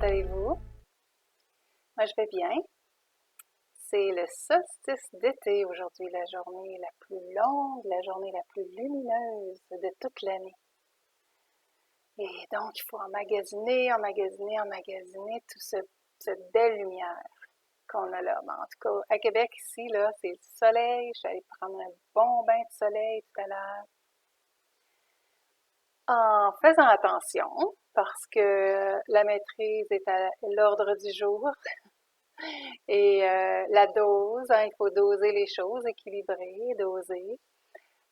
allez-vous? Moi, je vais bien. C'est le solstice d'été aujourd'hui, la journée la plus longue, la journée la plus lumineuse de toute l'année. Et donc, il faut emmagasiner, emmagasiner, emmagasiner cette belle lumière qu'on a là. Mais en tout cas, à Québec, ici, là, c'est le soleil. Je suis allée prendre un bon bain de soleil tout à l'heure. En faisant attention, parce que la maîtrise est à l'ordre du jour, et la dose, hein, il faut doser les choses, équilibrer, doser.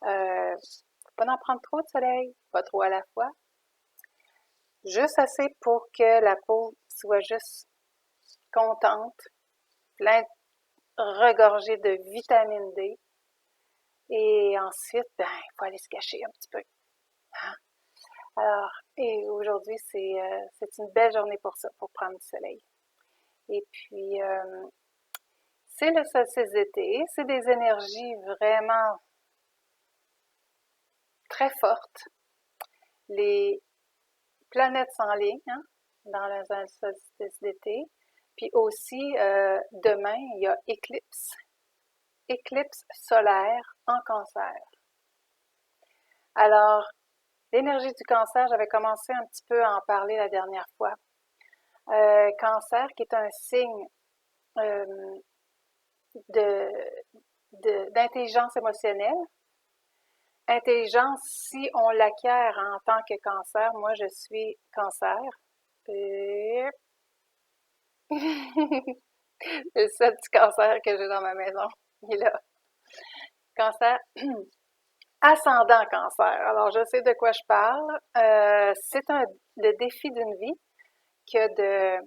Faut pas en prendre trop de soleil, pas trop à la fois. Juste assez pour que la peau soit juste contente, plein, regorgée de vitamine D. Et ensuite, ben, il faut aller se cacher un petit peu. Hein? Alors, et aujourd'hui, c'est une belle journée pour ça, pour prendre du soleil. Et puis, c'est le solstice d'été, c'est des énergies vraiment très fortes. Les planètes s'enlignent, hein, dans le solstice d'été. Puis aussi, demain, il y a éclipse solaire en Cancer. Alors, l'énergie du Cancer, j'avais commencé un petit peu à en parler la dernière fois. Cancer, qui est un signe euh, d'intelligence émotionnelle. Intelligence, si on l'acquiert en tant que Cancer, moi je suis Cancer. Et... C'est le seul petit cancer que j'ai dans ma maison. Il est là. Cancer. Ascendant cancer. Alors, je sais de quoi je parle. C'est le défi d'une vie que de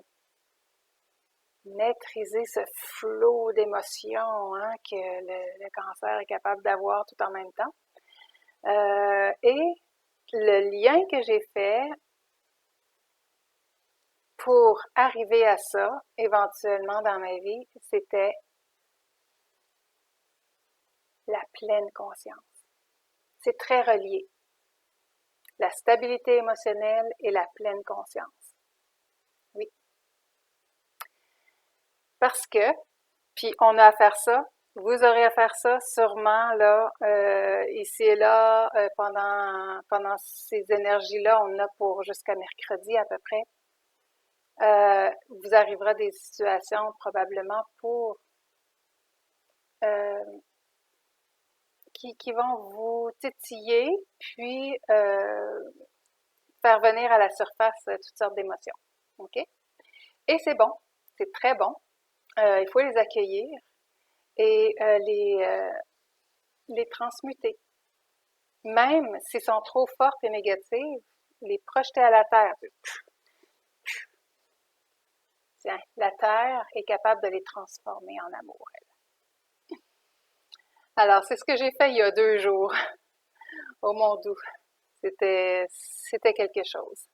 maîtriser ce flot d'émotions, hein, que le cancer est capable d'avoir tout en même temps. Et le lien que j'ai fait pour arriver à ça, éventuellement dans ma vie, c'était la pleine conscience. C'est très relié. La stabilité émotionnelle et la pleine conscience. Oui. Parce que, puis on a à faire ça, vous aurez à faire ça sûrement là, ici et là, pendant ces énergies-là, on a pour jusqu'à mercredi à peu près. Vous arriverez à des situations probablement euh, qui vont vous titiller, puis faire venir à la surface toutes sortes d'émotions. OK? Et c'est bon, c'est très bon. Il faut les accueillir et les transmuter. Même s'ils sont trop fortes et négatives, les projeter à la terre. Tiens, la terre est capable de les transformer en amour, elle. Alors, c'est ce que j'ai fait il y a 2 jours au Mont-Doux. C'était quelque chose.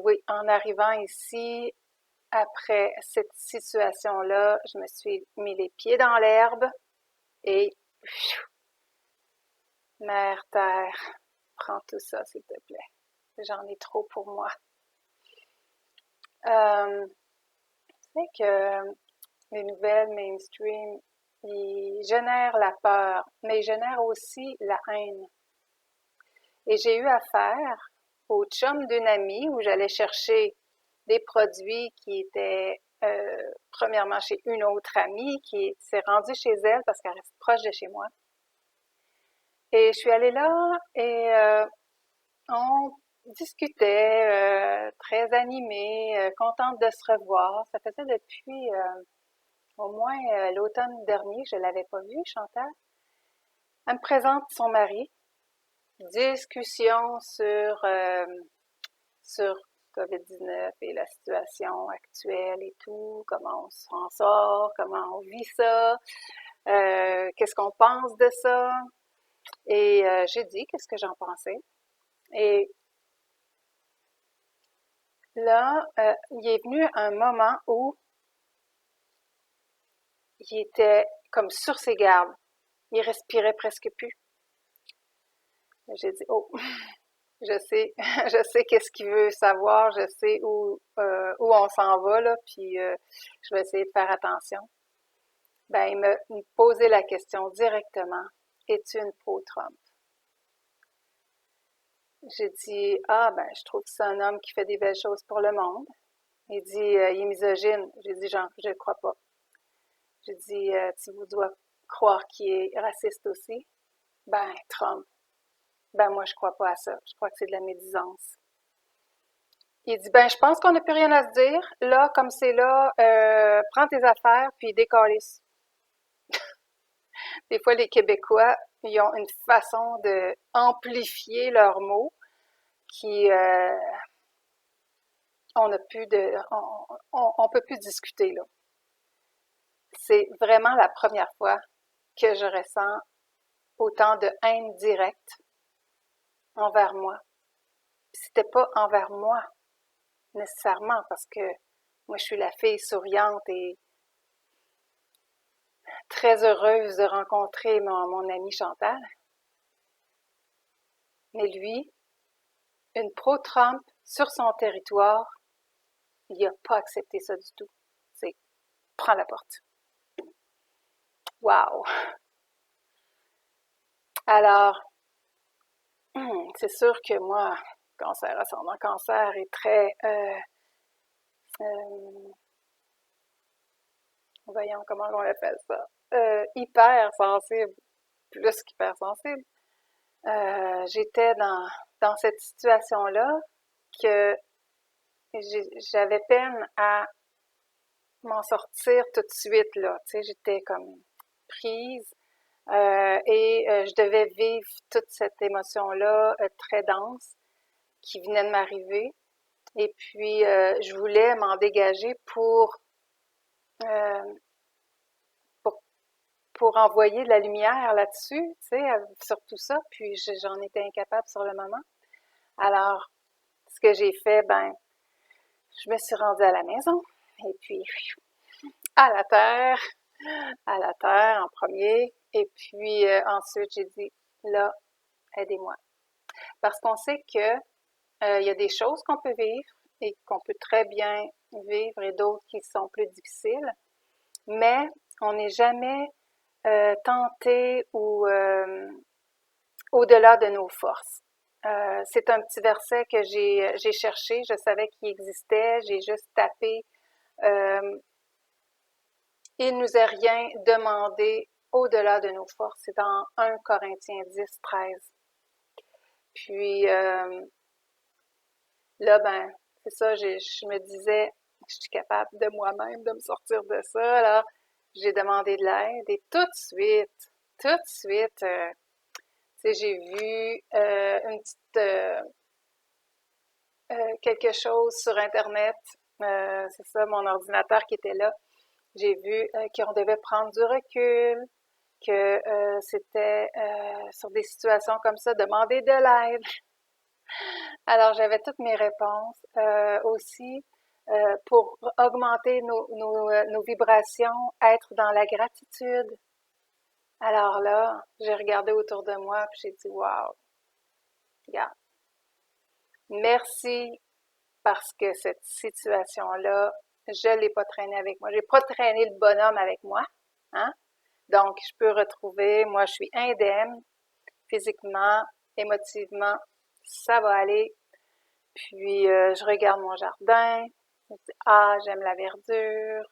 Oui, en arrivant ici, après cette situation-là, je me suis mis les pieds dans l'herbe et Mère Terre, prends tout ça, s'il te plaît. J'en ai trop pour moi. C'est que les nouvelles mainstream, ils génèrent la peur, mais ils génèrent aussi la haine. Et j'ai eu affaire au chum d'une amie où j'allais chercher des produits qui étaient premièrement chez une autre amie qui s'est rendue chez elle parce qu'elle reste proche de chez moi. Et je suis allée là et on discutait, très animée, contente de se revoir. Ça faisait depuis au moins l'automne dernier, je ne l'avais pas vue, Chantal. Elle me présente son mari. Discussion sur COVID-19 et la situation actuelle et tout, comment on s'en sort, comment on vit ça, qu'est-ce qu'on pense de ça. Et j'ai dit qu'est-ce que j'en pensais. Et là, il est venu un moment où il était comme sur ses gardes. Il respirait presque plus. J'ai dit, oh, je sais, je sais qu'est-ce qu'il veut savoir, je sais où on s'en va, là, puis je vais essayer de faire attention. Ben, il me posait la question directement. Es-tu une pro-Trump? J'ai dit, ah, ben, je trouve que c'est un homme qui fait des belles choses pour le monde. Il dit, il est misogyne. J'ai dit, genre, je ne crois pas. J'ai dit, tu vous dois croire qu'il est raciste aussi. Ben, Trump. Ben, moi, je crois pas à ça. Je crois que c'est de la médisance. Il dit, ben, je pense qu'on n'a plus rien à se dire. Là, comme c'est là, prends tes affaires puis décalisse. Des fois, les Québécois, ils ont une façon de amplifier leurs mots qui, on n'a plus de, on peut plus discuter, là. C'est vraiment la première fois que je ressens autant de haine directe envers moi. C'était pas envers moi, nécessairement, parce que moi, je suis la fille souriante et très heureuse de rencontrer mon ami Chantal. Mais lui, une pro-Trump sur son territoire, il n'a pas accepté ça du tout. C'est prends la porte. Wow! Alors, c'est sûr que moi, cancer ascendant cancer est très, euh, voyons comment on appelle ça, hyper sensible, plus qu'hyper sensible. J'étais dans cette situation-là que j'avais peine à m'en sortir tout de suite, là. Tu sais, j'étais comme prise et je devais vivre toute cette émotion-là très dense qui venait de m'arriver. Et puis, je voulais m'en dégager euh, pour, pour envoyer de la lumière là-dessus, tu sais, sur tout ça. Puis, j'en étais incapable sur le moment. Alors, ce que j'ai fait, ben, je me suis rendue à la maison. Et puis, à à la terre en premier. Et puis, ensuite, j'ai dit, là, aidez-moi. Parce qu'on sait que il y a des choses qu'on peut vivre et qu'on peut très bien vivre et d'autres qui sont plus difficiles, mais on n'est jamais tenté ou au-delà de nos forces. C'est un petit verset que j'ai cherché, je savais qu'il existait, j'ai juste tapé il nous est rien demandé au-delà de nos forces. C'est dans 1 Corinthiens 10, 13. Puis là, ben, c'est ça, je me disais, je suis capable de moi-même de me sortir de ça. Alors, j'ai demandé de l'aide et tout de suite, tu sais, j'ai vu une petite quelque chose sur Internet. C'est ça, mon ordinateur qui était là. J'ai vu qu'on devait prendre du recul, que c'était sur des situations comme ça, demander de l'aide. Alors, j'avais toutes mes réponses. Aussi, pour augmenter nos vibrations, être dans la gratitude. Alors là, j'ai regardé autour de moi puis j'ai dit, wow, regarde, merci parce que cette situation-là, je ne l'ai pas traînée avec moi. J'ai pas traîné le bonhomme avec moi, hein? Donc, je peux retrouver, moi, je suis indemne, physiquement, émotivement, ça va aller. Puis, je regarde mon jardin, je dis, ah, j'aime la verdure,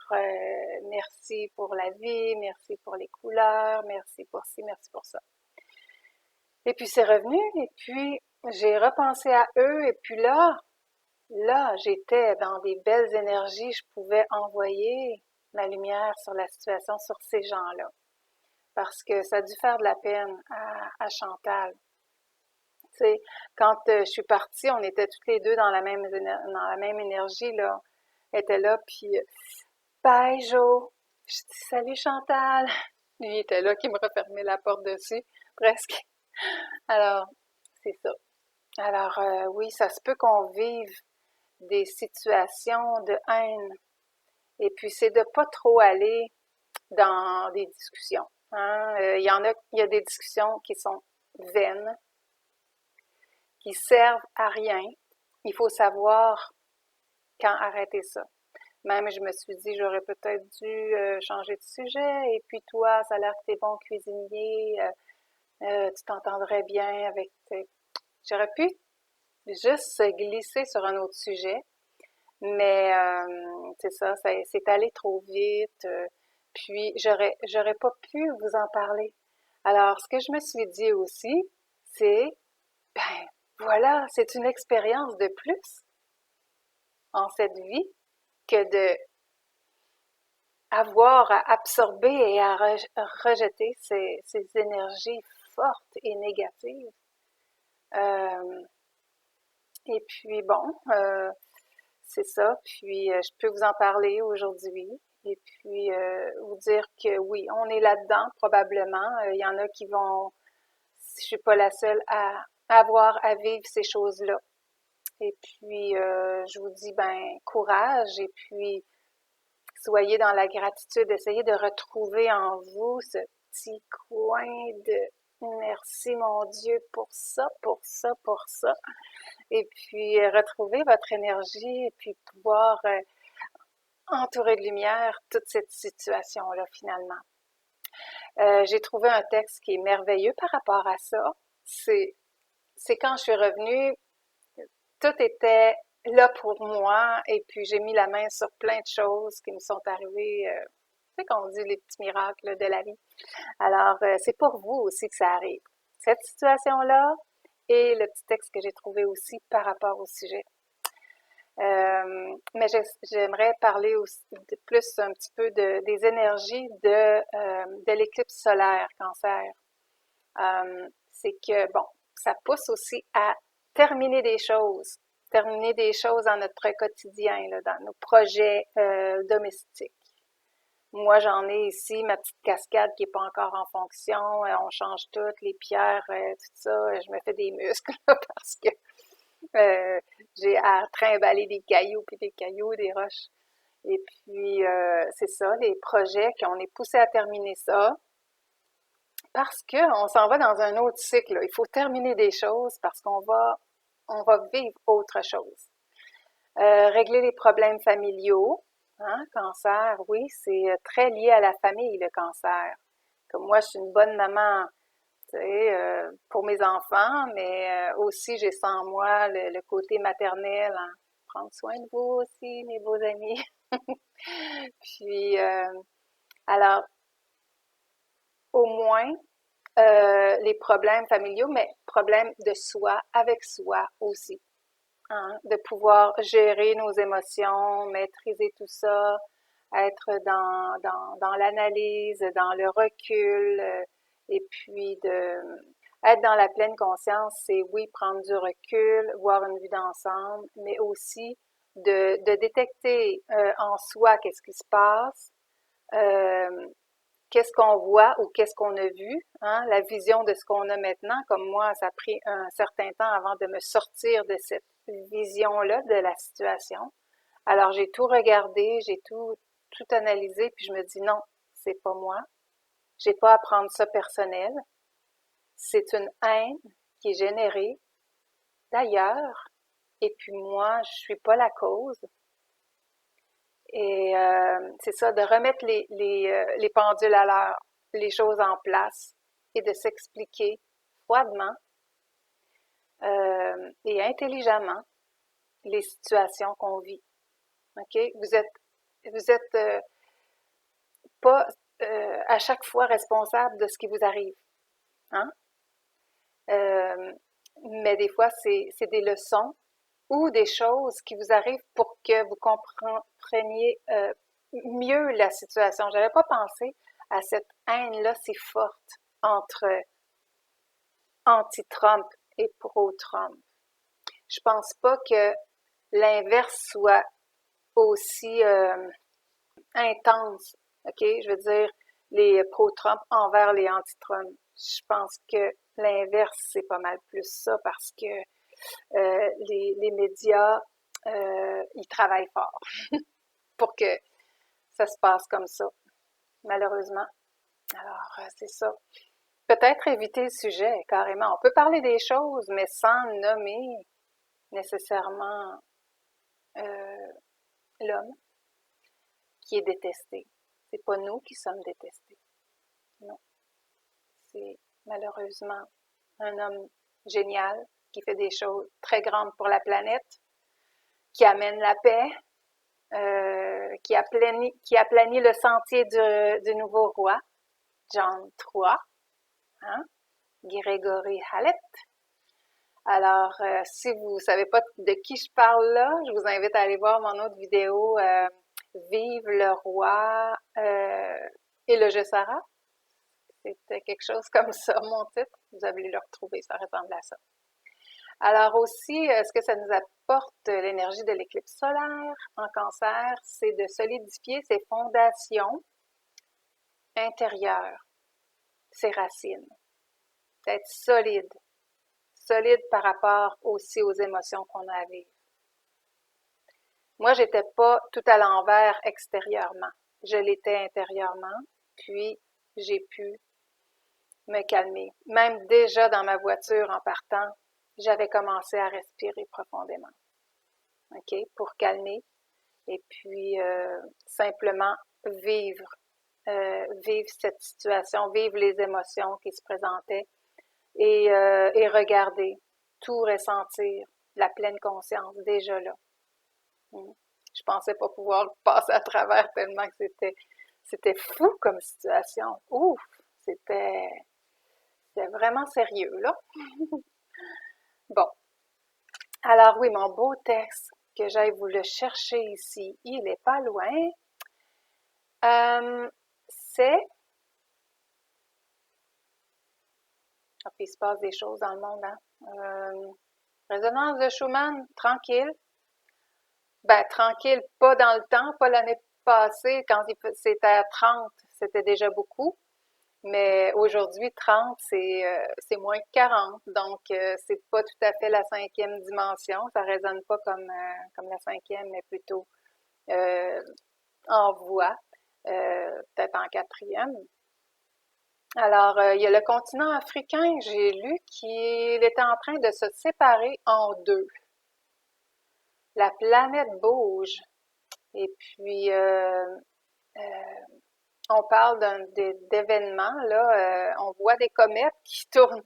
merci pour la vie, merci pour les couleurs, merci pour ci, merci pour ça. Et puis, c'est revenu, et puis, j'ai repensé à eux, et puis là, j'étais dans des belles énergies, je pouvais envoyer ma lumière sur la situation, sur ces gens-là. Parce que ça a dû faire de la peine à Chantal. Tu sais, quand je suis partie, on était toutes les deux dans dans la même énergie, là. Elle était là, puis bye Jo. Je dis salut Chantal. Lui il était là qui me refermait la porte dessus, presque. Alors, c'est ça. Alors, oui, ça se peut qu'on vive des situations de haine. Et puis, c'est de pas trop aller dans des discussions. Hein? Il y a des discussions qui sont vaines, qui servent à rien. Il faut savoir quand arrêter ça. Même, je me suis dit, j'aurais peut-être dû changer de sujet. Et puis toi, ça a l'air que t'es bon cuisinier, tu t'entendrais bien avec tes... J'aurais pu juste se glisser sur un autre sujet, mais c'est ça, c'est allé trop vite. Puis j'aurais pas pu vous en parler. Alors, ce que je me suis dit aussi, c'est, ben voilà, c'est une expérience de plus en cette vie que de avoir à absorber et à rejeter ces énergies fortes et négatives. Euh, et puis bon, c'est ça. Puis je peux vous en parler aujourd'hui. Et puis vous dire que oui, on est là-dedans probablement. Il y en a qui vont, je suis pas la seule à avoir à vivre ces choses-là. Et puis je vous dis ben courage et puis soyez dans la gratitude, essayez de retrouver en vous ce petit coin de merci mon Dieu pour ça, pour ça, pour ça. Et puis retrouver votre énergie et puis pouvoir entourer de lumière toute cette situation-là finalement. J'ai trouvé un texte qui est merveilleux par rapport à ça. C'est quand je suis revenue, tout était là pour moi et puis j'ai mis la main sur plein de choses qui me sont arrivées. Tu sais qu'on dit les petits miracles de la vie. Alors, c'est pour vous aussi que ça arrive. Cette situation-là et le petit texte que j'ai trouvé aussi par rapport au sujet. Mais j'aimerais parler aussi de plus un petit peu des énergies de l'éclipse solaire Cancer. C'est que, bon, ça pousse aussi à terminer des choses dans notre quotidien, là, dans nos projets domestiques. Moi, j'en ai ici ma petite cascade qui est pas encore en fonction. On change toutes les pierres, tout ça. Je me fais des muscles là, parce que j'ai à trimballer des cailloux, puis des cailloux, des roches. Et puis, c'est ça, les projets qu'on est poussé à terminer ça parce qu'on s'en va dans un autre cycle. Là. Il faut terminer des choses parce on va vivre autre chose. Régler les problèmes familiaux, hein, cancer, oui, c'est très lié à la famille, le cancer. Comme moi, je suis une bonne maman, tu sais, pour mes enfants, mais aussi j'ai ça en moi le côté maternel, hein. Prendre soin de vous aussi, mes beaux amis. Puis, alors, au moins, les problèmes familiaux, mais problèmes de soi, avec soi aussi. Hein, de pouvoir gérer nos émotions, maîtriser tout ça, être dans l'analyse, dans le recul, et puis être dans la pleine conscience, c'est oui, prendre du recul, voir une vue d'ensemble, mais aussi de détecter en soi qu'est-ce qui se passe, euh, qu'est-ce qu'on voit ou qu'est-ce qu'on a vu, hein, la vision de ce qu'on a maintenant, comme moi, ça a pris un certain temps avant de me sortir de cette vision-là de la situation. Alors, j'ai tout regardé, j'ai tout analysé, puis je me dis non, c'est pas moi. J'ai pas à prendre ça personnel. C'est une haine qui est générée d'ailleurs, et puis moi, je suis pas la cause. Et c'est ça, de remettre les pendules à l'heure, les choses en place et de s'expliquer froidement et intelligemment les situations qu'on vit. OK? Vous êtes pas à chaque fois responsable de ce qui vous arrive. Hein? Euh, mais des fois, c'est des leçons ou des choses qui vous arrivent pour que vous compreniez mieux la situation. J'avais pas pensé à cette haine-là si forte entre anti-Trump et pro-Trump. Je pense pas que l'inverse soit aussi intense. OK? Je veux dire, les pro-Trump envers les anti-Trump. Je pense que l'inverse, c'est pas mal plus ça parce que les médias, ils travaillent fort pour que ça se passe comme ça, malheureusement. Alors, c'est ça. peut-être éviter le sujet, carrément. On peut parler des choses, mais sans nommer nécessairement euh, l'homme qui est détesté. C'est pas nous qui sommes détestés. Non. C'est malheureusement un homme génial qui fait des choses très grandes pour la planète, qui amène la paix, qui aplanit le sentier du nouveau roi, John III, hein? Grégory Hallett. Alors, si vous ne savez pas de qui je parle là, je vous invite à aller voir mon autre vidéo, Vive le roi et le jeu Sarah. C'était quelque chose comme ça, mon titre. Vous allez le retrouver, ça ressemble à ça. Alors aussi, ce que ça nous apporte, l'énergie de l'éclipse solaire en cancer, c'est de solidifier ses fondations intérieures, ses racines, d'être solide par rapport aussi aux émotions qu'on a à vivre. Moi, j'étais pas tout à l'envers extérieurement. Je l'étais intérieurement, puis j'ai pu me calmer. Même déjà dans ma voiture en partant, j'avais commencé à respirer profondément. OK? Pour calmer et puis simplement vivre, vivre cette situation, vivre les émotions qui se présentaient et regarder, tout ressentir, la pleine conscience déjà là. Je pensais pas pouvoir passer à travers tellement que c'était fou comme situation. Ouf, c'était vraiment sérieux là. Bon, alors oui, mon beau texte que j'aille vous le chercher ici, il est pas loin. C'est puis il se passe des choses dans le monde, hein? Résonance de Schumann, tranquille. Ben, tranquille, pas dans le temps, pas l'année passée, quand c'était à 30, c'était déjà beaucoup. Mais aujourd'hui, 30, c'est moins que 40. Donc, c'est pas tout à fait la cinquième dimension. Ça résonne pas comme la cinquième, mais plutôt en voix, peut-être en quatrième. Alors, il y a le continent africain, j'ai lu qu'il était en train de se séparer en deux. La planète bouge. Et puis, on parle d'événements, là, on voit des comètes qui tournent,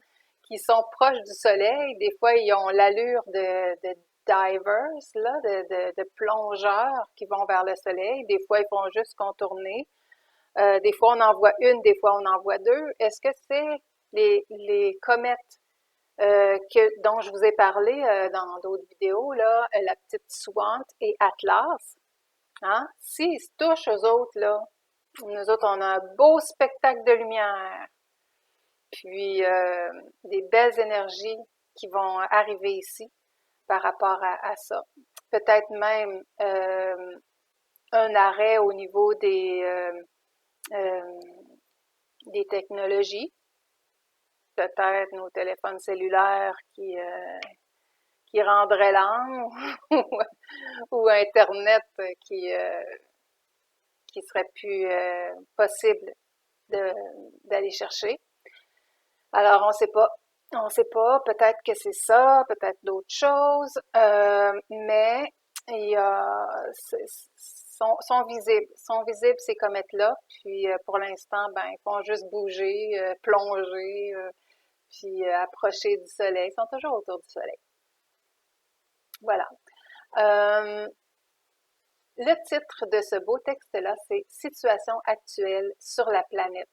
qui sont proches du Soleil. Des fois, ils ont l'allure de divers, là, de plongeurs qui vont vers le Soleil. Des fois, ils font juste contourner. Des fois, on en voit une, des fois, on en voit deux. Est-ce que c'est les comètes dont je vous ai parlé dans d'autres vidéos, là, la petite Swant et Atlas? Hein? S'ils se touchent aux autres, là, nous autres, on a un beau spectacle de lumière, puis des belles énergies qui vont arriver ici par rapport à ça. Peut-être même un arrêt au niveau des technologies, peut-être nos téléphones cellulaires qui rendraient l'âme, ou Internet qui serait plus possible d'aller chercher. Alors, on sait pas, peut-être que c'est ça, peut-être d'autres choses, mais il y a, sont visibles ces comètes-là, puis pour l'instant, ben, ils font juste bouger, plonger, puis approcher du soleil, ils sont toujours autour du soleil. Voilà. Le titre de ce beau texte-là, c'est « Situation actuelle sur la planète ».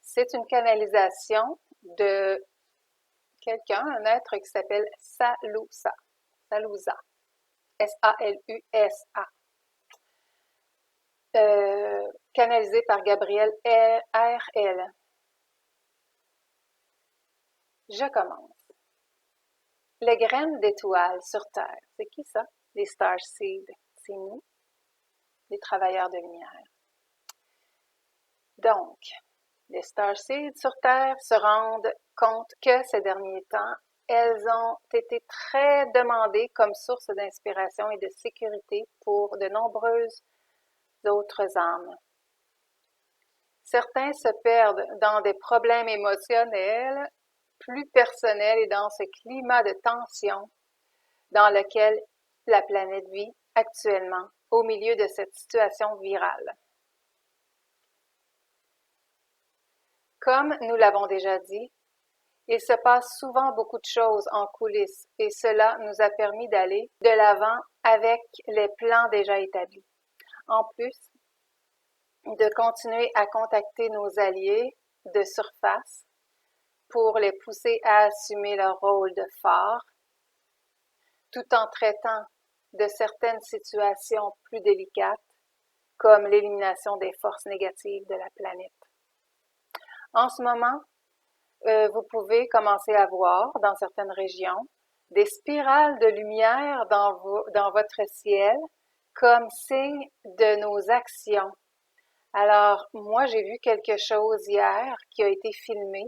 C'est une canalisation de quelqu'un, un être qui s'appelle Salusa. Salusa. S-A-L-U-S-A. Canalisé par Gabriel R.L. Je commence. Les graines d'étoiles sur Terre. C'est qui ça? Les Starseeds. C'est nous, les travailleurs de lumière. Donc, les Starseeds sur Terre se rendent compte que ces derniers temps, elles ont été très demandées comme source d'inspiration et de sécurité pour de nombreuses autres âmes. Certains se perdent dans des problèmes émotionnels plus personnels et dans ce climat de tension dans lequel la planète vit actuellement au milieu de cette situation virale. Comme nous l'avons déjà dit, il se passe souvent beaucoup de choses en coulisses et cela nous a permis d'aller de l'avant avec les plans déjà établis. En plus, de continuer à contacter nos alliés de surface pour les pousser à assumer leur rôle de phare, tout en traitant de certaines situations plus délicates, comme l'élimination des forces négatives de la planète. En ce moment, vous pouvez commencer à voir dans certaines régions des spirales de lumière dans votre ciel comme signe de nos actions. Alors, moi, j'ai vu quelque chose hier qui a été filmé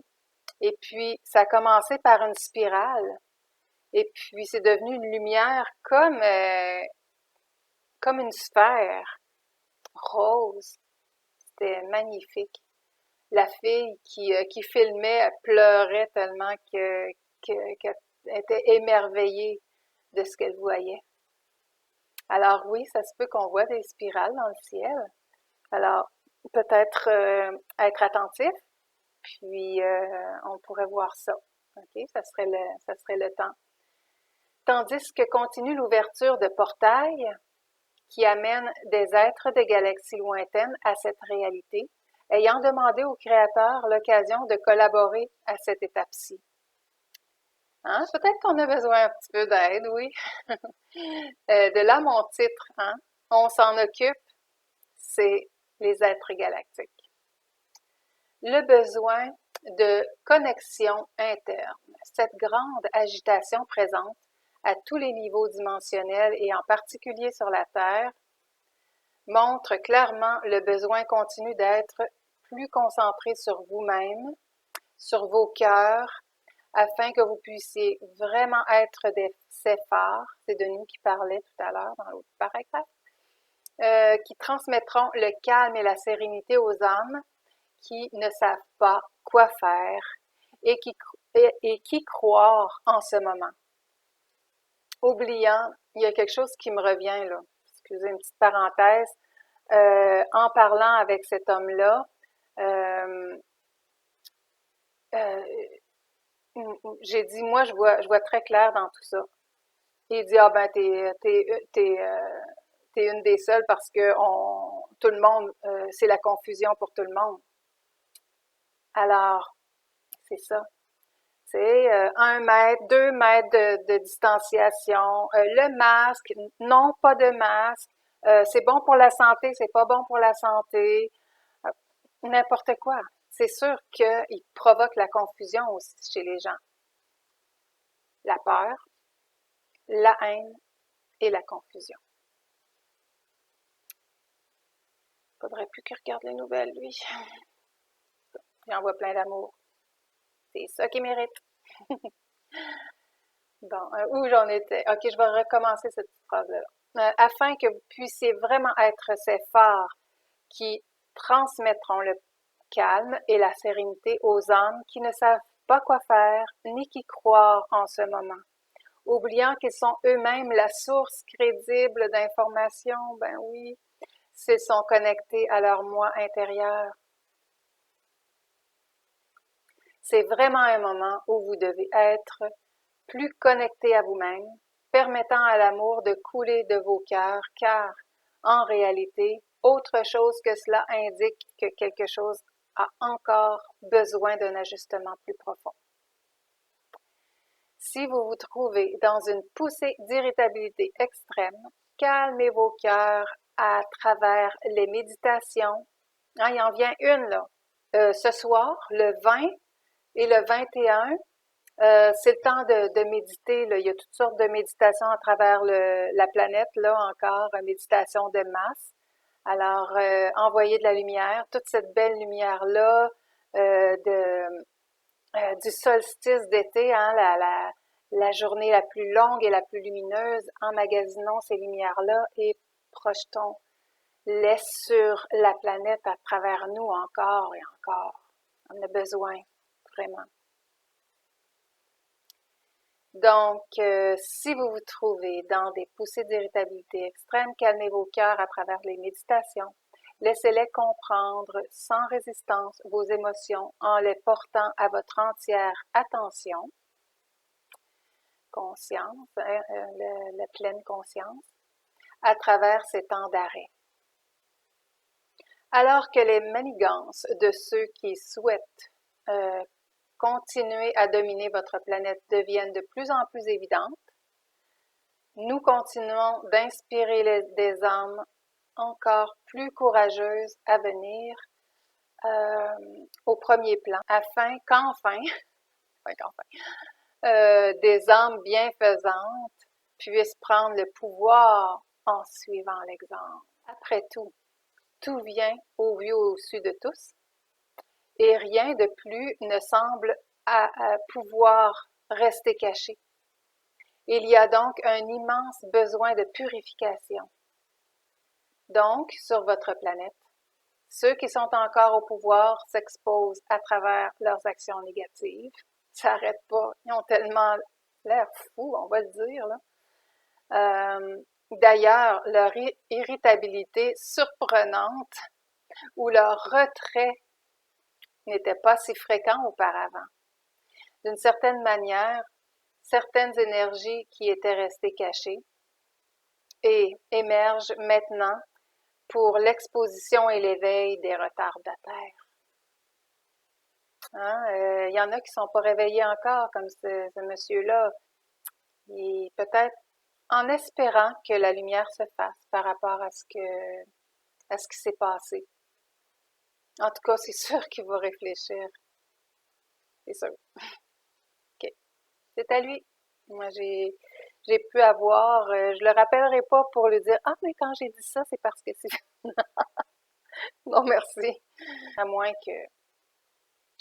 et puis ça a commencé par une spirale et puis c'est devenu une lumière comme une sphère rose. C'était magnifique. La fille qui filmait, elle pleurait tellement qu'elle était émerveillée de ce qu'elle voyait. Alors oui, ça se peut qu'on voit des spirales dans le ciel. Alors, peut-être être attentif, puis on pourrait voir ça. OK? Ça serait le temps. Tandis que continue l'ouverture de portails qui amènent des êtres de galaxies lointaines à cette réalité, ayant demandé au Créateur l'occasion de collaborer à cette étape-ci. Hein? Peut-être qu'on a besoin un petit peu d'aide, oui. De là mon titre, hein? On s'en occupe, c'est les êtres galactiques. Le besoin de connexion interne, cette grande agitation présente à tous les niveaux dimensionnels et en particulier sur la Terre, montre clairement le besoin continu d'être plus concentré sur vous-même, sur vos cœurs, afin que vous puissiez vraiment être des phares, c'est de nous qui parlait tout à l'heure dans l'autre paragraphe, qui transmettront le calme et la sérénité aux âmes qui ne savent pas quoi faire et qui croire en ce moment. Oubliant, il y a quelque chose qui me revient là, excusez une petite parenthèse, en parlant avec cet homme-là, j'ai dit, moi, je vois très clair dans tout ça. Il dit, ah ben, t'es une des seules parce que tout le monde, c'est la confusion pour tout le monde. Alors, c'est ça. C'est 1 mètre, 2 mètres de distanciation, le masque, non pas de masque, c'est bon pour la santé, c'est pas bon pour la santé, n'importe quoi. C'est sûr qu'il provoque la confusion aussi chez les gens. La peur, la haine et la confusion. Faudrait plus qu'il regarde les nouvelles, lui. Il envoie plein d'amour. C'est ça qu'il mérite. Bon, où j'en étais? OK, je vais recommencer cette petite phrase-là. Afin que vous puissiez vraiment être ces phares qui transmettront le calme et la sérénité aux âmes qui ne savent pas quoi faire ni qui croire en ce moment. Oubliant qu'ils sont eux-mêmes la source crédible d'information, ben oui, s'ils sont connectés à leur moi intérieur. C'est vraiment un moment où vous devez être plus connecté à vous-même, permettant à l'amour de couler de vos cœurs, car, en réalité, autre chose que cela indique que quelque chose a encore besoin d'un ajustement plus profond. Si vous vous trouvez dans une poussée d'irritabilité extrême, calmez vos cœurs à travers les méditations. Ah, il en vient une, là. Ce soir, le 20 et le 21, c'est le temps de méditer. Là. Il y a toutes sortes de méditations à travers la planète, là encore, méditation de masse. Alors, envoyer de la lumière, toute cette belle lumière-là, du solstice d'été, hein, la journée la plus longue et la plus lumineuse, emmagasinons ces lumières-là et projetons laisse sur la planète à travers nous encore et encore. On a besoin, vraiment. Donc, si vous vous trouvez dans des poussées d'irritabilité extrême, calmez vos cœurs à travers les méditations. Laissez-les comprendre sans résistance vos émotions en les portant à votre entière attention, conscience, la pleine conscience, à travers ces temps d'arrêt. Alors que les manigances de ceux qui souhaitent continuer à dominer votre planète deviennent de plus en plus évidentes, nous continuons d'inspirer des âmes encore plus courageuses à venir au premier plan, afin qu'enfin, des âmes bienfaisantes puissent prendre le pouvoir en suivant l'exemple. Après tout, tout vient au vu au-dessus de tous, et rien de plus ne semble à pouvoir rester caché. Il y a donc un immense besoin de purification. Donc, sur votre planète, ceux qui sont encore au pouvoir s'exposent à travers leurs actions négatives. Ça n'arrête pas. Ils ont tellement l'air fous, on va le dire, là. D'ailleurs, leur irritabilité surprenante ou leur retrait n'était pas si fréquent auparavant. D'une certaine manière, certaines énergies qui étaient restées cachées et émergent maintenant pour l'exposition et l'éveil des retardataires. Hein? Y en a qui ne sont pas réveillés encore, comme ce monsieur-là. Et peut-être en espérant que la lumière se fasse par rapport à ce qui s'est passé. En tout cas, c'est sûr qu'il va réfléchir. C'est sûr. OK. C'est à lui. Moi, j'ai pu avoir, je le rappellerai pas pour lui dire, ah, mais quand j'ai dit ça, c'est parce que c'est... Non, merci. À moins que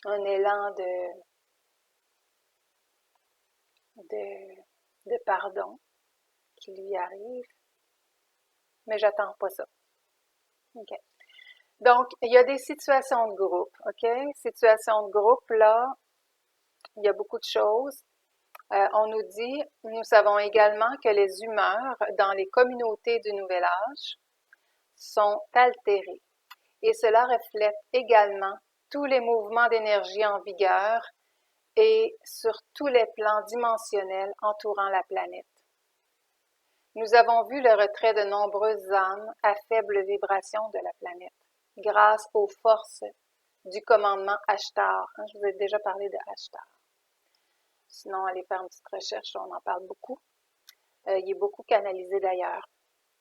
un élan de pardon qui lui arrive. Mais j'attends pas ça. OK. Donc, il y a des situations de groupe, OK? Situations de groupe, là, il y a beaucoup de choses. On nous dit, nous savons également que les humeurs dans les communautés du Nouvel Âge sont altérées. Et cela reflète également tous les mouvements d'énergie en vigueur et sur tous les plans dimensionnels entourant la planète. Nous avons vu le retrait de nombreuses âmes à faible vibration de la planète, grâce aux forces du commandement Ashtar. Je vous ai déjà parlé de Ashtar. Sinon, allez faire une petite recherche, on en parle beaucoup. Il est beaucoup canalisé d'ailleurs.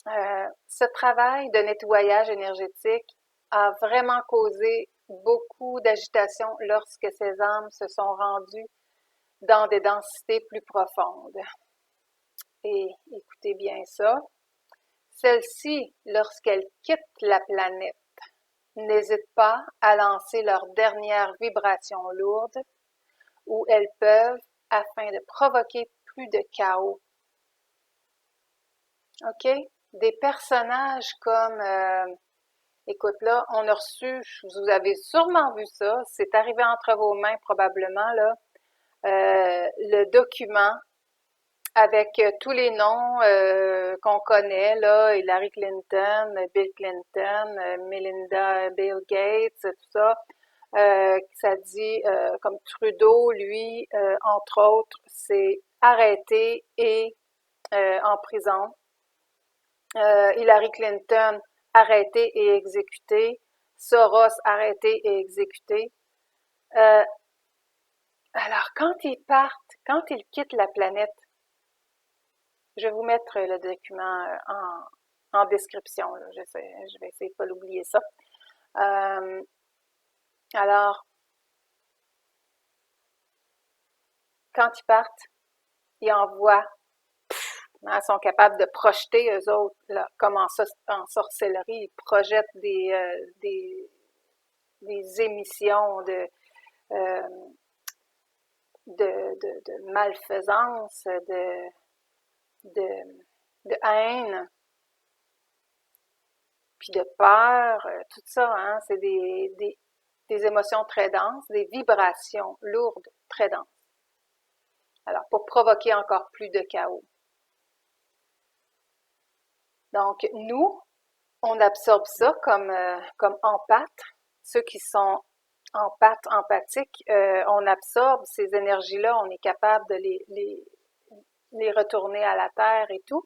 Ce travail de nettoyage énergétique a vraiment causé beaucoup d'agitation lorsque ces âmes se sont rendues dans des densités plus profondes. Et écoutez bien ça. Celles-ci, lorsqu'elles quittent la planète, n'hésitent pas à lancer leur dernière vibration lourde où elles peuvent afin de provoquer plus de chaos. OK? Des personnages comme, écoute là, on a reçu, vous avez sûrement vu ça, c'est arrivé entre vos mains probablement, là, le document avec tous les noms qu'on connaît, là, Hillary Clinton, Bill Clinton, Melinda, Bill Gates, tout ça. Ça dit, comme Trudeau, lui, entre autres, c'est arrêté et en prison. Hillary Clinton, arrêté et exécuté. Soros, arrêté et exécuté. Alors, quand ils partent, quand ils quittent la planète, je vais vous mettre le document en description. Là. Je vais essayer de ne pas l'oublier ça. Alors, quand ils partent, ils envoient, ils sont capables de projeter eux autres, là, comme en sorcellerie, ils projettent des émissions de malfaisance, de haine. puis de peur, tout ça, hein, c'est des émotions très denses, des vibrations lourdes, très denses. Alors, pour provoquer encore plus de chaos. Donc, nous, on absorbe ça comme empathes. Ceux qui sont empathiques, on absorbe ces énergies-là, on est capable de les retourner à la terre et tout.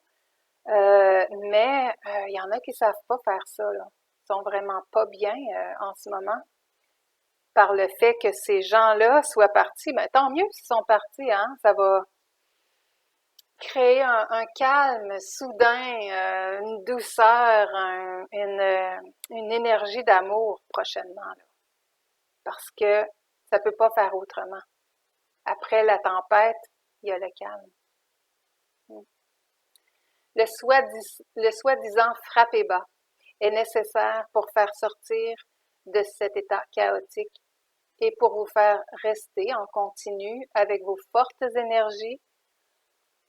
Mais il y en a qui savent pas faire ça, là. Ils sont vraiment pas bien en ce moment. Par le fait que ces gens-là soient partis, ben tant mieux s'ils sont partis, hein. Ça va créer un calme soudain, une douceur, une énergie d'amour prochainement, là. Parce que ça peut pas faire autrement. Après la tempête, il y a le calme. Le soi-disant frappé bas est nécessaire pour faire sortir de cet état chaotique et pour vous faire rester en continu avec vos fortes énergies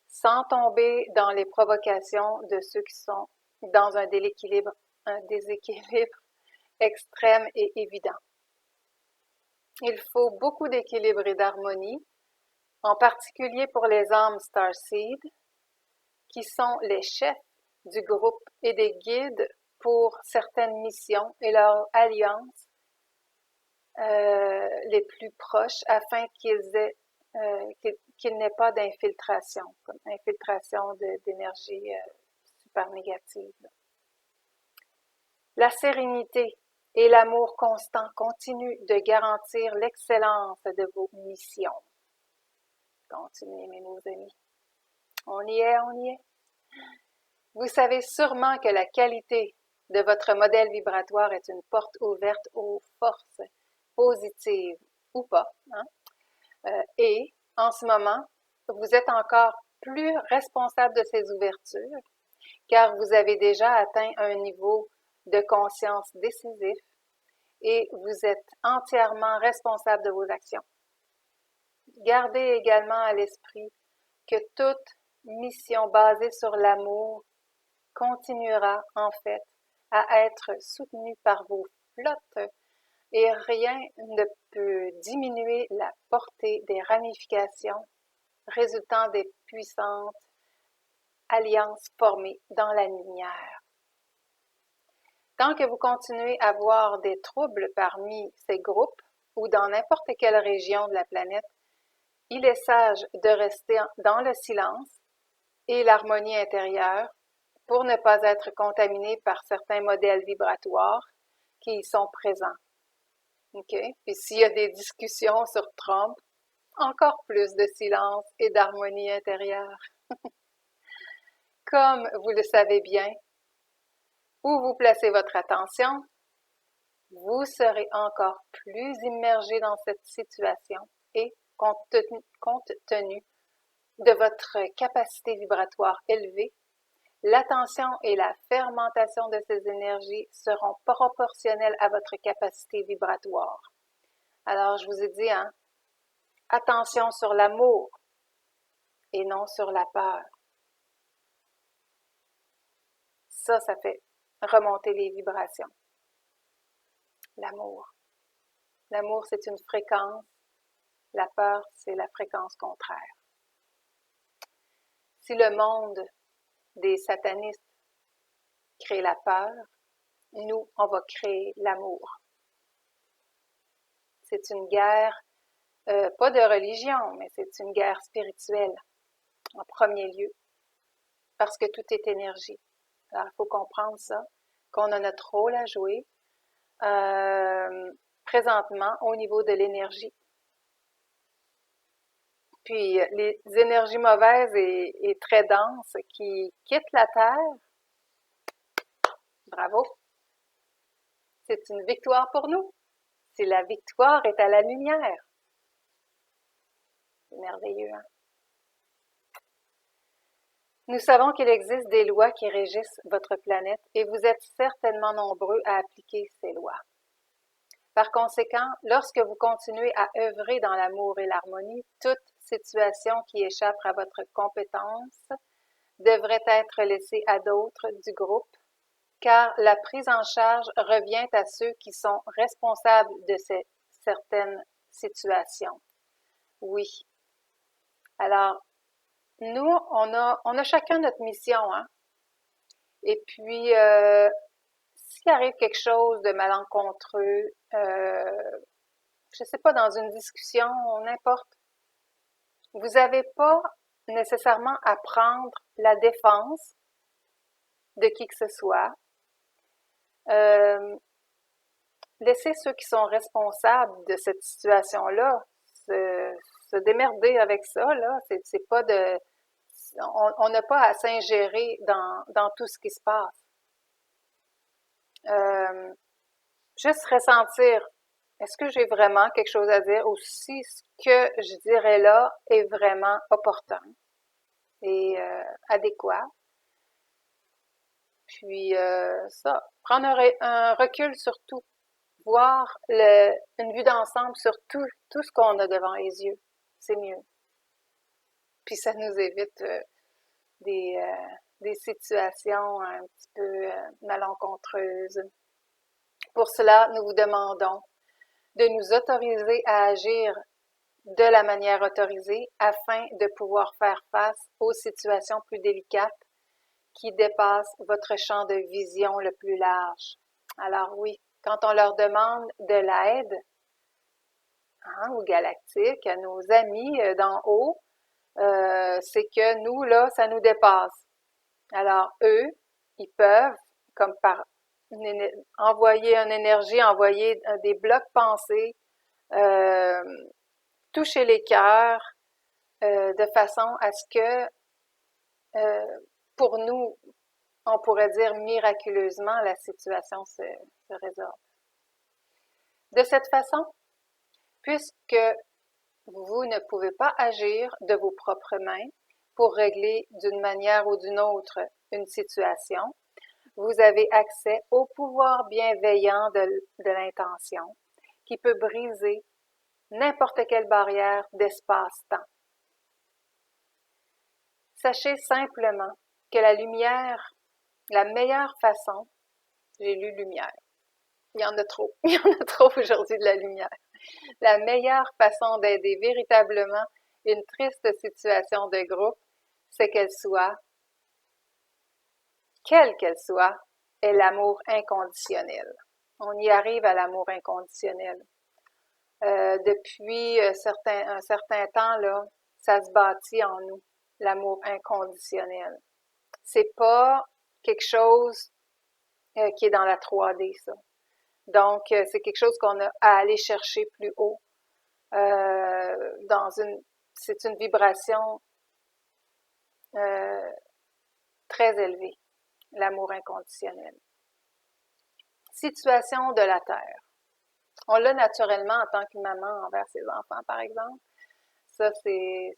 sans tomber dans les provocations de ceux qui sont dans un déséquilibre extrême et évident. Il faut beaucoup d'équilibre et d'harmonie, en particulier pour les âmes Starseed, qui sont les chefs du groupe et des guides pour certaines missions et leurs alliances les plus proches afin qu'ils n'aient pas d'infiltration, comme infiltration d'énergie super négative. La sérénité et l'amour constant continuent de garantir l'excellence de vos missions. Continuez, mes beaux amis. On y est, on y est. Vous savez sûrement que la qualité de votre modèle vibratoire est une porte ouverte aux forces positives ou pas. Hein? Et en ce moment, vous êtes encore plus responsable de ces ouvertures car vous avez déjà atteint un niveau de conscience décisif et vous êtes entièrement responsable de vos actions. Gardez également à l'esprit que toute mission basée sur l'amour continuera en fait à être soutenue par vos flottes et rien ne peut diminuer la portée des ramifications résultant des puissantes alliances formées dans la lumière. Tant que vous continuez à voir des troubles parmi ces groupes ou dans n'importe quelle région de la planète, il est sage de rester dans le silence et l'harmonie intérieure pour ne pas être contaminé par certains modèles vibratoires qui y sont présents. OK? Puis s'il y a des discussions sur Trump, encore plus de silence et d'harmonie intérieure. Comme vous le savez bien, où vous placez votre attention, vous serez encore plus immergé dans cette situation et compte tenu de votre capacité vibratoire élevée, l'attention et la fermentation de ces énergies seront proportionnelles à votre capacité vibratoire. Alors, je vous ai dit, hein, attention sur l'amour et non sur la peur. Ça fait remonter les vibrations. L'amour. L'amour, c'est une fréquence. La peur, c'est la fréquence contraire. Si le monde des satanistes crée la peur, nous, on va créer l'amour. C'est une guerre, pas de religion, mais c'est une guerre spirituelle, en premier lieu, parce que tout est énergie. Alors, il faut comprendre ça, qu'on a notre rôle à jouer présentement au niveau de l'énergie. Puis, les énergies mauvaises et très denses qui quittent la Terre, bravo, c'est une victoire pour nous. Si la victoire est à la lumière, c'est merveilleux, hein? Nous savons qu'il existe des lois qui régissent votre planète et vous êtes certainement nombreux à appliquer ces lois. Par conséquent, lorsque vous continuez à œuvrer dans l'amour et l'harmonie, toute situation qui échappe à votre compétence devrait être laissée à d'autres du groupe car la prise en charge revient à ceux qui sont responsables de certaines situations. Oui. Alors, nous, on a chacun notre mission, hein? Et puis, s'il arrive quelque chose de malencontreux, je sais pas, dans une discussion, n'importe, vous n'avez pas nécessairement à prendre la défense de qui que ce soit. Laissez ceux qui sont responsables de cette situation-là se démerder avec ça, là. C'est pas de, on n'a pas à s'ingérer dans tout ce qui se passe. Juste ressentir, est-ce que j'ai vraiment quelque chose à dire ou si ce que je dirais là est vraiment opportun et adéquat. Puis ça, prendre un recul sur tout, voir une vue d'ensemble sur tout ce qu'on a devant les yeux, c'est mieux. Puis ça nous évite des situations un petit peu malencontreuses. Pour cela, nous vous demandons de nous autoriser à agir de la manière autorisée afin de pouvoir faire face aux situations plus délicates qui dépassent votre champ de vision le plus large. Alors oui, quand on leur demande de l'aide, hein, aux galactiques, à nos amis d'en haut, c'est que nous, là, ça nous dépasse. Alors eux, ils peuvent, comme par envoyer une énergie, envoyer des blocs pensés, toucher les cœurs de façon à ce que, pour nous, on pourrait dire miraculeusement, la situation se résorbe. De cette façon, puisque vous ne pouvez pas agir de vos propres mains pour régler d'une manière ou d'une autre une situation, vous avez accès au pouvoir bienveillant de l'intention qui peut briser n'importe quelle barrière d'espace-temps. Sachez simplement que la lumière, la meilleure façon, j'ai lu lumière, il y en a trop, il y en a trop aujourd'hui de la lumière. La meilleure façon d'aider véritablement une triste situation de groupe, c'est quelle qu'elle soit, est l'amour inconditionnel. On y arrive à l'amour inconditionnel. Depuis un certain temps, là, ça se bâtit en nous, l'amour inconditionnel. C'est pas quelque chose qui est dans la 3D, ça. Donc, c'est quelque chose qu'on a à aller chercher plus haut. C'est une vibration très élevée, l'amour inconditionnel. Situation de la Terre. On l'a naturellement en tant que maman envers ses enfants, par exemple. Ça, c'est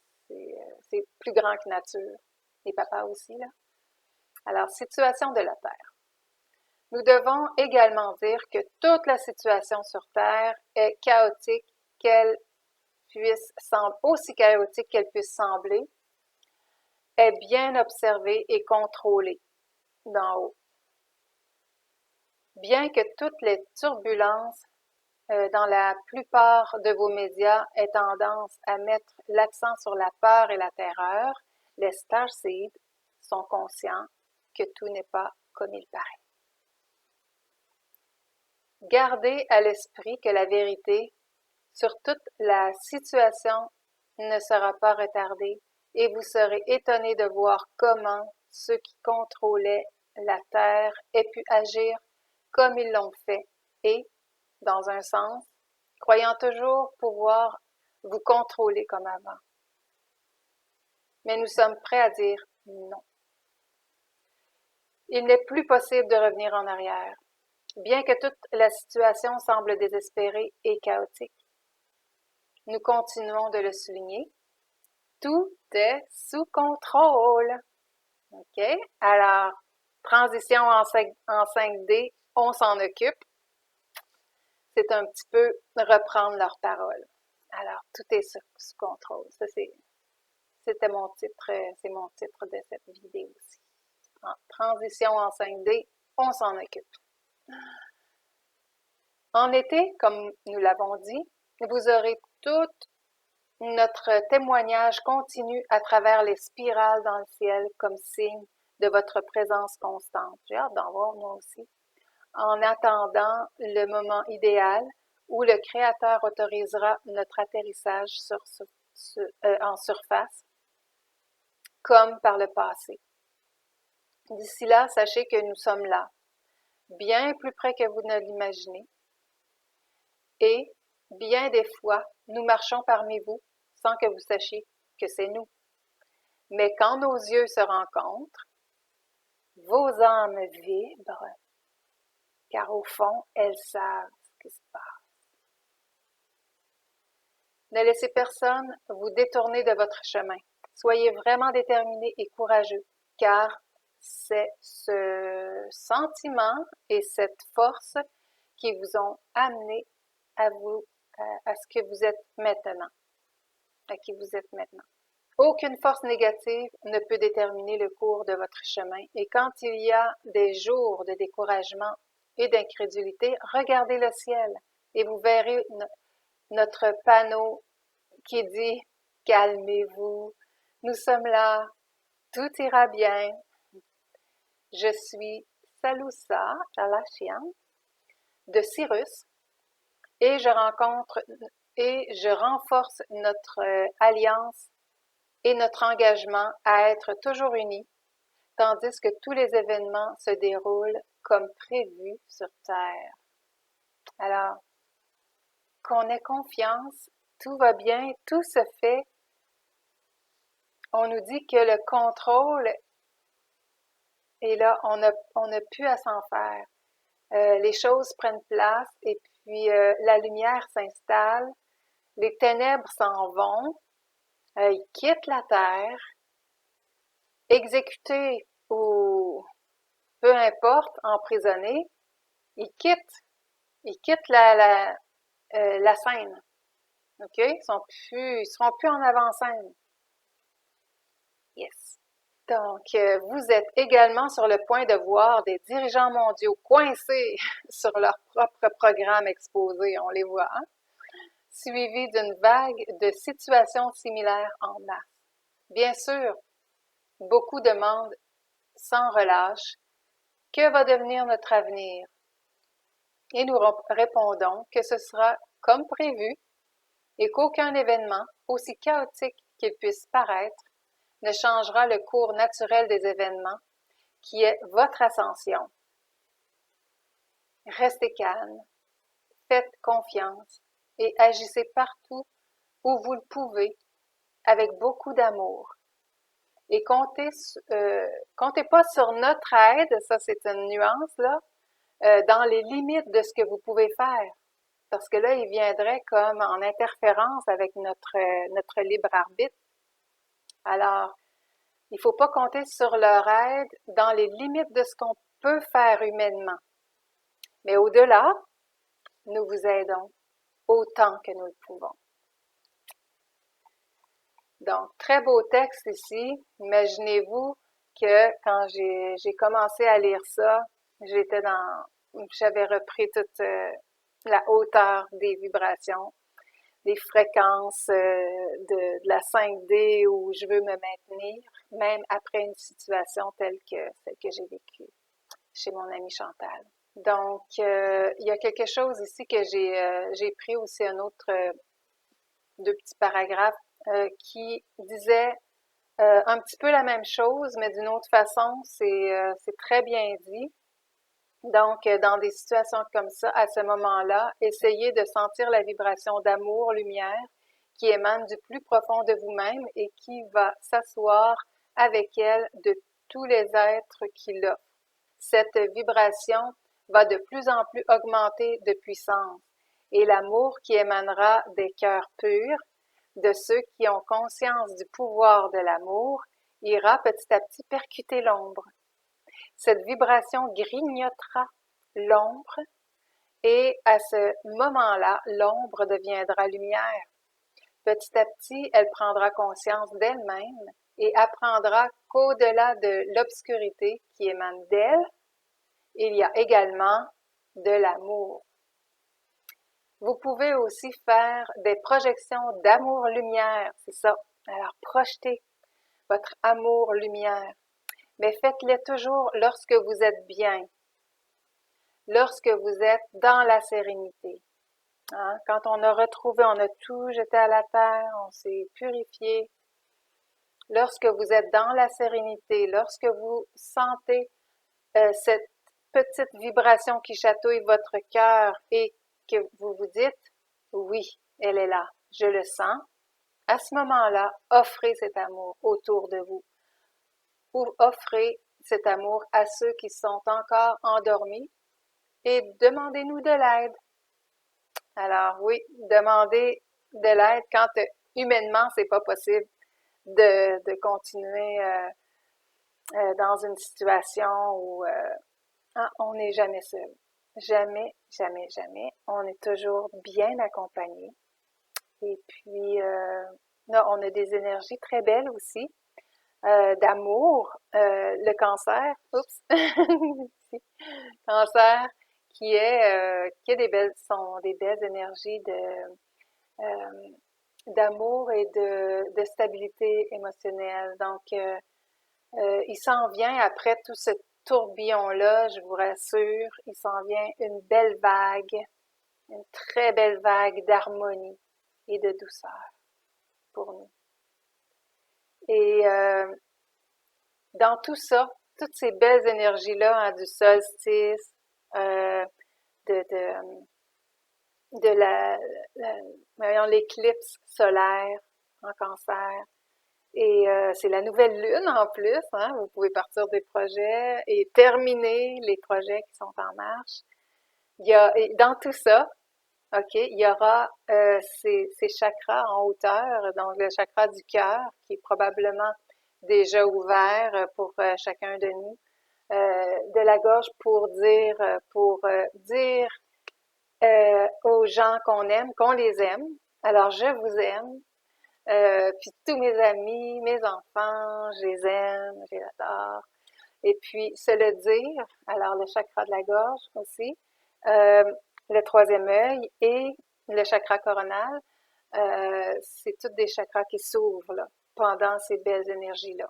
plus grand que nature. Les papas aussi, là. Alors, situation de la Terre. Nous devons également dire que toute la situation sur Terre est chaotique, aussi chaotique qu'elle puisse sembler, est bien observée et contrôlée d'en haut. Bien que toutes les turbulences dans la plupart de vos médias aient tendance à mettre l'accent sur la peur et la terreur, les Starseeds sont conscients que tout n'est pas comme il paraît. Gardez à l'esprit que la vérité sur toute la situation ne sera pas retardée et vous serez étonnés de voir comment ceux qui contrôlaient la Terre aient pu agir comme ils l'ont fait et, dans un sens, croyant toujours pouvoir vous contrôler comme avant. Mais nous sommes prêts à dire non. Il n'est plus possible de revenir en arrière, bien que toute la situation semble désespérée et chaotique. Nous continuons de le souligner. Tout est sous contrôle. OK? Alors, transition en 5D, on s'en occupe. C'est un petit peu reprendre leur parole. Alors, tout est sous contrôle. Ça, c'était mon titre, c'est mon titre de cette vidéo aussi. Transition en 5D, on s'en occupe. En été, comme nous l'avons dit, vous aurez tout notre témoignage continu à travers les spirales dans le ciel comme signe de votre présence constante. J'ai hâte d'en voir moi aussi. En attendant le moment idéal où le Créateur autorisera notre atterrissage en surface, comme par le passé. D'ici là, sachez que nous sommes là, bien plus près que vous ne l'imaginez, et bien des fois, nous marchons parmi vous sans que vous sachiez que c'est nous. Mais quand nos yeux se rencontrent, vos âmes vibrent, car au fond, elles savent ce qui se passe. Ne laissez personne vous détourner de votre chemin. Soyez vraiment déterminés et courageux, car c'est ce sentiment et cette force qui vous ont amené à ce que vous êtes maintenant, à qui vous êtes maintenant. Aucune force négative ne peut déterminer le cours de votre chemin. Et quand il y a des jours de découragement et d'incrédulité, regardez le ciel et vous verrez notre panneau qui dit « Calmez-vous, nous sommes là, tout ira bien. Je suis Salusa Chalashian de Cyrus et je renforce notre alliance et notre engagement à être toujours unis, tandis que tous les événements se déroulent comme prévu sur Terre. » Alors, qu'on ait confiance, tout va bien, tout se fait. On nous dit que le contrôle est là, on n'a plus à s'en faire. Les choses prennent place et puis la lumière s'installe, les ténèbres s'en vont, ils quittent la Terre, exécutés ou peu importe, emprisonnés, ils quittent la scène. OK? Ils seront plus en avant-scène. Yes. Donc, vous êtes également sur le point de voir des dirigeants mondiaux coincés sur leur propre programme exposé, on les voit, hein? Suivis d'une vague de situations similaires en masse. Bien sûr, beaucoup demandent sans relâche que va devenir notre avenir? Et nous répondons que ce sera comme prévu et qu'aucun événement, aussi chaotique qu'il puisse paraître, ne changera le cours naturel des événements, qui est votre ascension. Restez calme, faites confiance et agissez partout où vous le pouvez avec beaucoup d'amour. Et comptez pas sur notre aide, ça c'est une nuance là, dans les limites de ce que vous pouvez faire. Parce que là, il viendrait comme en interférence avec notre libre arbitre. Alors, il ne faut pas compter sur leur aide dans les limites de ce qu'on peut faire humainement. Mais au-delà, nous vous aidons autant que nous le pouvons. Donc, très beau texte ici. Imaginez-vous que quand j'ai commencé à lire ça, j'avais repris toute la hauteur des vibrations, des fréquences de la 5D où je veux me maintenir, même après une situation telle que celle que j'ai vécue chez mon amie Chantal. Donc, il y a quelque chose ici que j'ai pris aussi deux petits paragraphes qui disaient un petit peu la même chose, mais d'une autre façon, c'est très bien dit. Donc, dans des situations comme ça, à ce moment-là, essayez de sentir la vibration d'amour, lumière, qui émane du plus profond de vous-même et qui va s'asseoir avec elle de tous les êtres qui l'offrent. Cette vibration va de plus en plus augmenter de puissance et l'amour qui émanera des cœurs purs, de ceux qui ont conscience du pouvoir de l'amour, ira petit à petit percuter l'ombre. Cette vibration grignotera l'ombre et à ce moment-là, l'ombre deviendra lumière. Petit à petit, elle prendra conscience d'elle-même et apprendra qu'au-delà de l'obscurité qui émane d'elle, il y a également de l'amour. Vous pouvez aussi faire des projections d'amour-lumière, c'est ça. Alors, projetez votre amour-lumière, mais faites-les toujours lorsque vous êtes bien, lorsque vous êtes dans la sérénité. Hein? Quand on a retrouvé, on a tout jeté à la terre, on s'est purifié. Lorsque vous êtes dans la sérénité, lorsque vous sentez cette petite vibration qui chatouille votre cœur et que vous vous dites, oui, elle est là, je le sens. À ce moment-là, offrez cet amour autour de vous. Ou offrez cet amour à ceux qui sont encore endormis et demandez-nous de l'aide. Alors oui, demandez de l'aide quand humainement c'est pas possible de continuer dans une situation où on n'est jamais seul. Jamais, jamais, jamais. On est toujours bien accompagné. Et puis, là, on a des énergies très belles aussi, d'amour, le cancer, oups, cancer, qui est sont des belles énergies d'amour et de stabilité émotionnelle. Donc, il s'en vient après tout ce tourbillon-là, je vous rassure, il s'en vient une belle vague, une très belle vague d'harmonie et de douceur pour nous. Et dans tout ça, toutes ces belles énergies-là, hein, du solstice, de l'éclipse solaire en cancer, et c'est la nouvelle lune en plus, hein, vous pouvez partir des projets et terminer les projets qui sont en marche. Et dans tout ça, OK, il y aura ces chakras en hauteur, donc le chakra du cœur qui est probablement déjà ouvert pour chacun de nous, de la gorge pour dire aux gens qu'on aime, qu'on les aime. Alors, je vous aime. Puis tous mes amis, mes enfants, je les aime, je les adore. Et puis, se le dire, alors le chakra de la gorge aussi, le troisième œil et le chakra coronal, c'est tous des chakras qui s'ouvrent là, pendant ces belles énergies-là.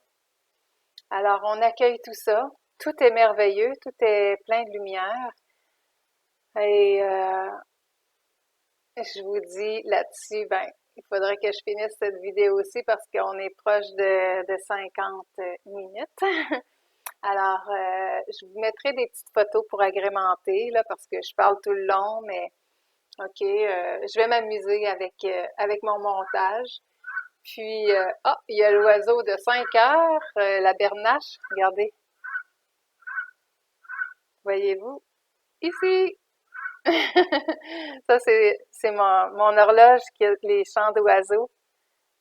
Alors, on accueille tout ça, tout est merveilleux, tout est plein de lumière. Et je vous dis là-dessus, ben, il faudrait que je finisse cette vidéo aussi parce qu'on est proche de 50 minutes. Alors, je vous mettrai des petites photos pour agrémenter, là, parce que je parle tout le long, mais OK, je vais m'amuser avec mon montage. Puis, il y a l'oiseau de 5 heures, la bernache, regardez. Voyez-vous? Ici! Ça, c'est mon horloge qui a les chants d'oiseaux.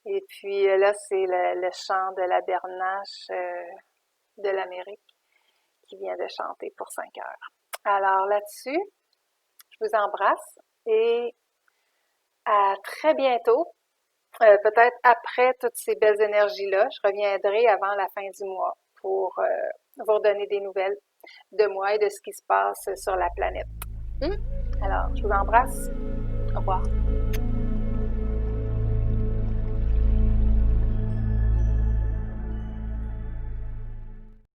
Et puis là, c'est le chant de la bernache de l'Amérique qui vient de chanter pour 5 heures. Alors là-dessus, je vous embrasse et à très bientôt. Peut-être après toutes ces belles énergies-là, je reviendrai avant la fin du mois pour vous redonner des nouvelles de moi et de ce qui se passe sur la planète. Alors, je vous embrasse. Au revoir.